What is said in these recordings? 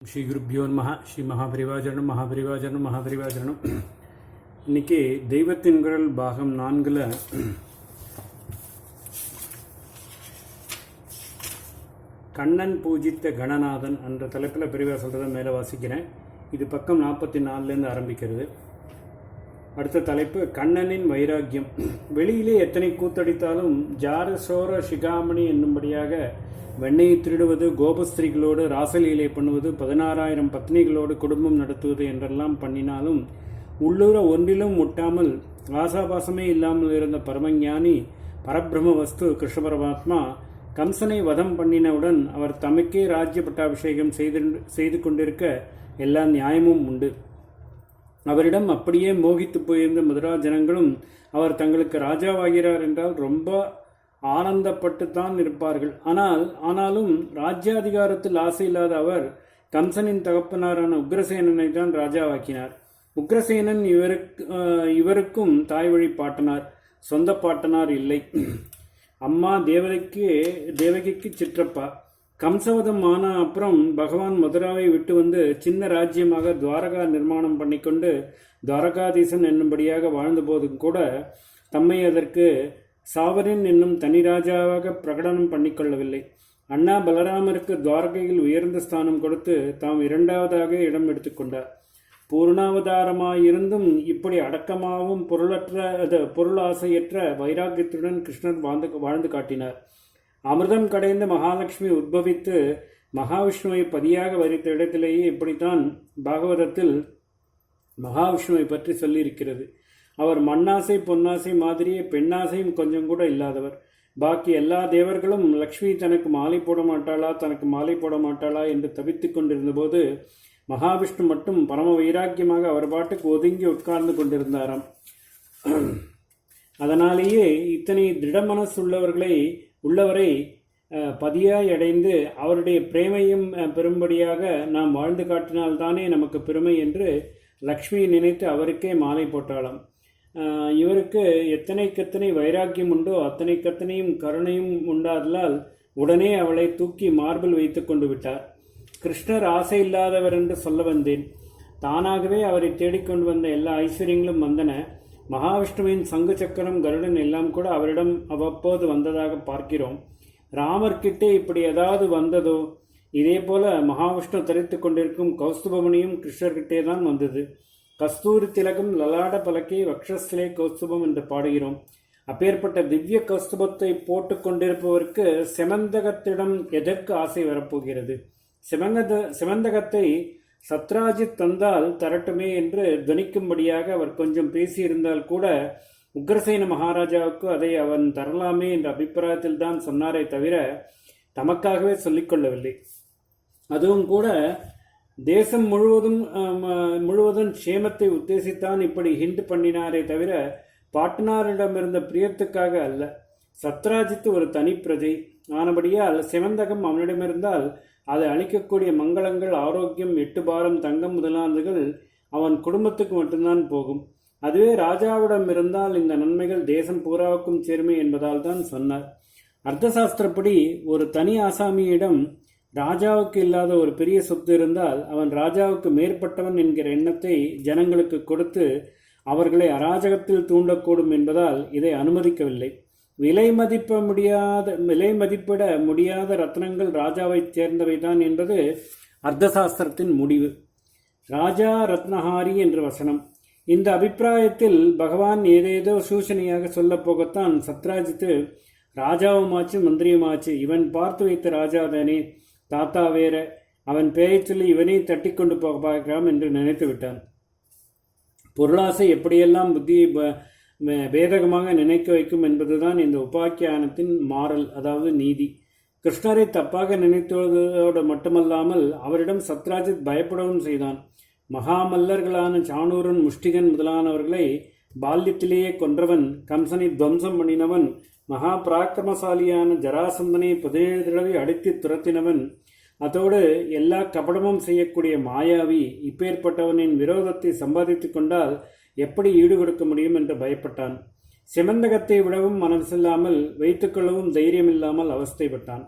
ஸ்ரீ குருப்பியோ நமஹ. ஸ்ரீ மகாபரிவாஜரணம் மகாபரிவாஜரணம் மகாபரிவாஜரணம். இன்னைக்கு தெய்வத்தின் குரல் பாகம் 4 கண்ணன் பூஜித்த கணநாதன் என்ற தலைப்பில் பெரியவா சொல்கிறத மேலே வாசிக்கிறேன். இது பக்கம் 44 ஆரம்பிக்கிறது. அடுத்த தலைப்பு கண்ணனின் வைராக்கியம். வெளியிலே எத்தனை கூத்தடித்தாலும் ஜார சோர சிகாமணி என்னும்படியாக வெண்ணெயை திருடுவது, கோபஸ்திரீகளோடு ராசலீலை பண்ணுவது, 16,000 பத்னிகளோடு குடும்பம் நடத்துவது என்றெல்லாம் பண்ணினாலும் உள்ளூர ஒன்றிலும் முட்டாமல் ஆசாபாசமே இல்லாமல் இருந்த பரமஞானி பரபிரம்ம வஸ்து கிருஷ்ண பரமாத்மா கம்சனை வதம் பண்ணினவுடன் அவர் தமக்கே ராஜ்ய பட்டாபிஷேகம் செய்து கொண்டிருக்க எல்லா நியாயமும் உண்டு. அவரிடம் அப்படியே மோகித்து போயிருந்த மதுரா ஜனங்களும் அவர் தங்களுக்கு ராஜாவாகிறார் என்றால் ரொம்ப ஆனந்தப்பட்டுத்தான் இருப்பார்கள். ஆனாலும் ராஜ்யாதிகாரத்தில் ஆசை இல்லாத அவர் கம்சனின் தகப்பனாரான உக்ரசேனனை தான் ராஜாவாக்கினார். உக்ரசேனன் இவருக்கும் தாய் வழி பாட்டனார், சொந்த பாட்டனார் இல்லை. அம்மா தேவகிக்கு சிற்றப்பா. கம்சவதம் ஆன அப்புறம் பகவான் மதுராவை விட்டு வந்து சின்ன ராஜ்யமாக துவாரகா நிர்மாணம் பண்ணிக்கொண்டு துவாரகாதீசன் என்னும்படியாக வாழ்ந்த போதும் கூட தம்மை அதற்கு சாவரின் என்னும் தனி ராஜாவாக பிரகடனம் பண்ணிக்கொள்ளவில்லை. அண்ணா பலராமருக்கு துவாரகையில் உயர்ந்த ஸ்தானம் கொடுத்து தாம் இரண்டாவதாக இடம் எடுத்துக்கொண்டார். பூர்ணாவதாரமாயிருந்தும் இப்படி அடக்கமாகவும் பொருள் ஆசையற்ற வைராக்கியத்துடன் கிருஷ்ணர் வாழ்ந்து காட்டினார். அமிர்தம் கடைந்த மகாலட்சுமி உத்பவித்து மகாவிஷ்ணுவை பதியாக வரித்த இடத்திலேயே இப்படித்தான் பாகவதத்தில் மகாவிஷ்ணுவை பற்றி சொல்லியிருக்கிறது. அவர் மண்ணாசை பொன்னாசை மாதிரியே பெண்ணாசையும் கொஞ்சம் கூட இல்லாதவர். பாக்கி எல்லா தேவர்களும் லக்ஷ்மி தனக்கு மாலை போட மாட்டாளா என்று தவித்துக் கொண்டிருந்த போது மகாவிஷ்ணு மட்டும் பரம வைராக்கியமாக அவர் பாட்டுக்கு ஒதுங்கி உட்கார்ந்து கொண்டிருந்தாராம். அதனாலேயே இத்தனை திடமனசு உள்ளவரை பதியாய் அடைந்து அவருடைய பிரேமையும் பெரும்படியாக நாம் வாழ்ந்து காட்டினால்தானே நமக்கு பெருமை என்று லக்ஷ்மியை நினைத்து அவருக்கே மாலை போட்டாளாம். இவருக்கு எத்தனைக்கெத்தனை வைராக்கியம் உண்டோ அத்தனைக்கத்தனையும் கருணையும் உண்டாதலால் உடனே அவளை தூக்கி மார்பில் வைத்து கொண்டு விட்டார். கிருஷ்ணர் ஆசை இல்லாதவர் என்று சொல்ல வந்தேன். தானாகவே அவரை தேடிக்கொண்டு வந்த எல்லா ஐஸ்வர்யங்களும் வந்தன. மகாவிஷ்ணுவின் சங்கு சக்கரம் கருடன் எல்லாம் கூட அவரிடம் அவ்வப்போது வந்ததாக பார்க்கிறோம். ராமர்கிட்டே இப்படி ஏதாவது வந்ததோ? இதே போல மகாவிஷ்ணு தரித்து கொண்டிருக்கும் கௌஸ்துபமணியும் கிருஷ்ணர்கிட்டே தான் வந்தது. கஸ்தூரி திலகம் லலாட பலக்கை வக்ஷஸ்திலே கௌஸ்துபம் என்று பாடுகிறோம். அப்பேற்பட்ட திவ்ய கௌஸ்துபத்தை போட்டு கொண்டிருப்பவருக்கு செமந்தகத்திடம் எதற்கு ஆசை வரப்போகிறது? செமந்தகத்தை சத்ராஜித் தந்தால் தரட்டுமே என்று துணிக்கும்படியாக அவர் கொஞ்சம் பேசியிருந்தால் கூட உக்ரசேன மகாராஜாவுக்கு அதை அவன் தரலாமே என்ற அபிப்பிராயத்தில் தான் சொன்னாரே தவிர தமக்காகவே சொல்லிக்கொள்ளவில்லை. அதுவும் கூட தேசம் முழுவதும் க்ஷேமத்தை உத்தேசித்தான் இப்படி ஹிண்ட் பண்ணினாரே தவிர பாட்டனாரிடமிருந்த பிரியத்துக்காக அல்ல. சத்ராஜித்து ஒரு தனி பிரஜை ஆனபடியால் செமந்தகம் அவனிடமிருந்தால் அது அளிக்கக்கூடிய மங்களங்கள், ஆரோக்கியம், 8 பாரம், தங்கம் முதலானதுகள் அவன் குடும்பத்துக்கு மட்டும்தான் போகும். அதுவே ராஜாவிடம் இருந்தால் இந்த நன்மைகள் தேசம் பூராவுக்கும் சேருமே என்பதால் தான் சொன்னார். அர்த்தசாஸ்திரப்படி ஒரு தனி ஆசாமியிடம் ராஜாவுக்கு இல்லாத ஒரு பெரிய சொத்து இருந்தால் அவன் ராஜாவுக்கு மேற்பட்டவன் என்கிற எண்ணத்தை ஜனங்களுக்கு கொடுத்து அவர்களை அராஜகத்தில் தூண்டக்கூடும் என்பதால் இதை அனுமதிக்கவில்லை. விலை மதிப்பிட முடியாத ரத்னங்கள் ராஜாவை சேர்ந்தவைதான் என்பது அர்த்தசாஸ்திரத்தின் முடிவு. ராஜா ரத்னஹாரி என்ற வசனம். இந்த அபிப்பிராயத்தில் பகவான் ஏதேதோ சூசனையாக சொல்ல போகத்தான் சத்ராஜித்து ராஜாவுமாச்சு மந்திரியுமாச்சு, இவன் பார்த்து வைத்த ராஜாதானே, தாத்தா வேற, அவன் பெயரை சொல்லி இவனை தட்டி கொண்டு போக பார்க்கலாம் என்று நினைத்து விட்டான். பொருளாசை எப்படியெல்லாம் புத்தியை வேதகமாக நினைக்க வைக்கும் என்பதுதான் இந்த உபாக்கியானத்தின் மாறல், அதாவது நீதி. கிருஷ்ணரை தப்பாக நினைத்ததோடு மட்டுமல்லாமல் அவரிடம் சத்ராஜித் பயப்படவும் செய்தான். மகாமல்லர்களான சாணூரன், முஷ்டிகன் முதலானவர்களை பால்யத்திலேயே கொன்றவன், கம்சனை துவம்சம் பண்ணினவன், மகா பராக்கிரமசாலியான ஜராசந்தனை 17 தடவை அடித்து துரத்தினவன், அதோடு எல்லா கபடமும் செய்யக்கூடிய மாயாவி, இப்பேற்பட்டவனின் விரோதத்தை சம்பாதித்து கொண்டால் எப்படி ஈடுகொடுக்க முடியும் என்று பயப்பட்டான். செமந்தகத்தை விடவும் மனசில்லாமல் வைத்துக்கொள்ளவும் தைரியமில்லாமல் அவஸ்தைப்பட்டான்.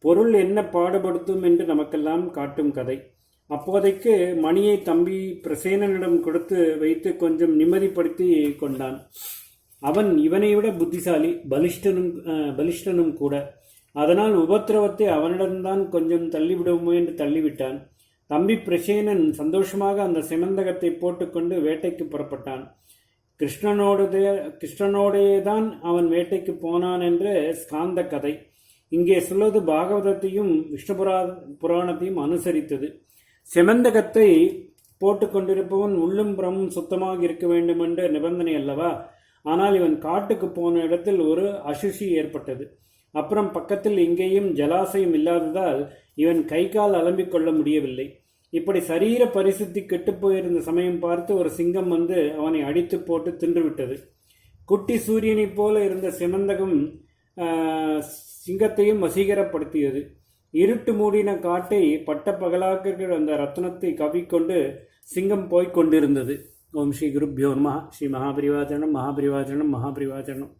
பொருள் என்ன பாடுபடுத்தும் என்று நமக்கெல்லாம் காட்டும் கதை. அப்போதைக்கு மணியை தம்பி பிரசேனனிடம் கொடுத்து வைத்து கொஞ்சம் நிம்மதிப்படுத்தி கொண்டான். அவன் இவனை விட புத்திசாலி, பலிஷ்டனும் கூட. அதனால் உபத்திரவத்தை அவனிடம்தான் கொஞ்சம் தள்ளிவிடுவோமோ என்று தள்ளிவிட்டான். தம்பி பிரசேனன் சந்தோஷமாக அந்த செமந்தகத்தை போட்டுக்கொண்டு வேட்டைக்கு புறப்பட்டான். கிருஷ்ணனோடையேதான் அவன் வேட்டைக்கு போனான் என்று ஸ்காந்த கதை. இங்கே சொல்வது பாகவதத்தையும் விஷ்ணு புராணத்தையும் அனுசரித்தது. செமந்தகத்தை போட்டுக்கொண்டிருப்பவன் உள்ளும் புறமும் சுத்தமாக இருக்க வேண்டும் என்ற நிபந்தனை அல்லவா? ஆனால் இவன் காட்டுக்கு போன இடத்தில் ஒரு அசுஷி ஏற்பட்டது. அப்புறம் பக்கத்தில் எங்கேயும் ஜலாசயம் இல்லாததால் இவன் கை கால் அலம்பிக் கொள்ள முடியவில்லை. இப்படி சரீர பரிசுத்தி கெட்டுப்போயிருந்த சமயம் பார்த்து ஒரு சிங்கம் வந்து அவனை அடித்து போட்டு தின்றுவிட்டது. குட்டி சூரியனைப் போல இருந்த செமந்தகம் சிங்கத்தையும் வசீகரப்படுத்தியது. இருட்டு மூடின காட்டை பட்ட பகலாக்குகிற அந்த ரத்னத்தை கவிக்கொண்டு சிங்கம் போய்க் கொண்டிருந்தது. ஓம் ஸ்ரீ குருப்யோ நமः. ஸ்ரீ மகாபரிவாச்சரணம் மகாபரிவாச்சரணம் மகாபரிவாச்சரணம்.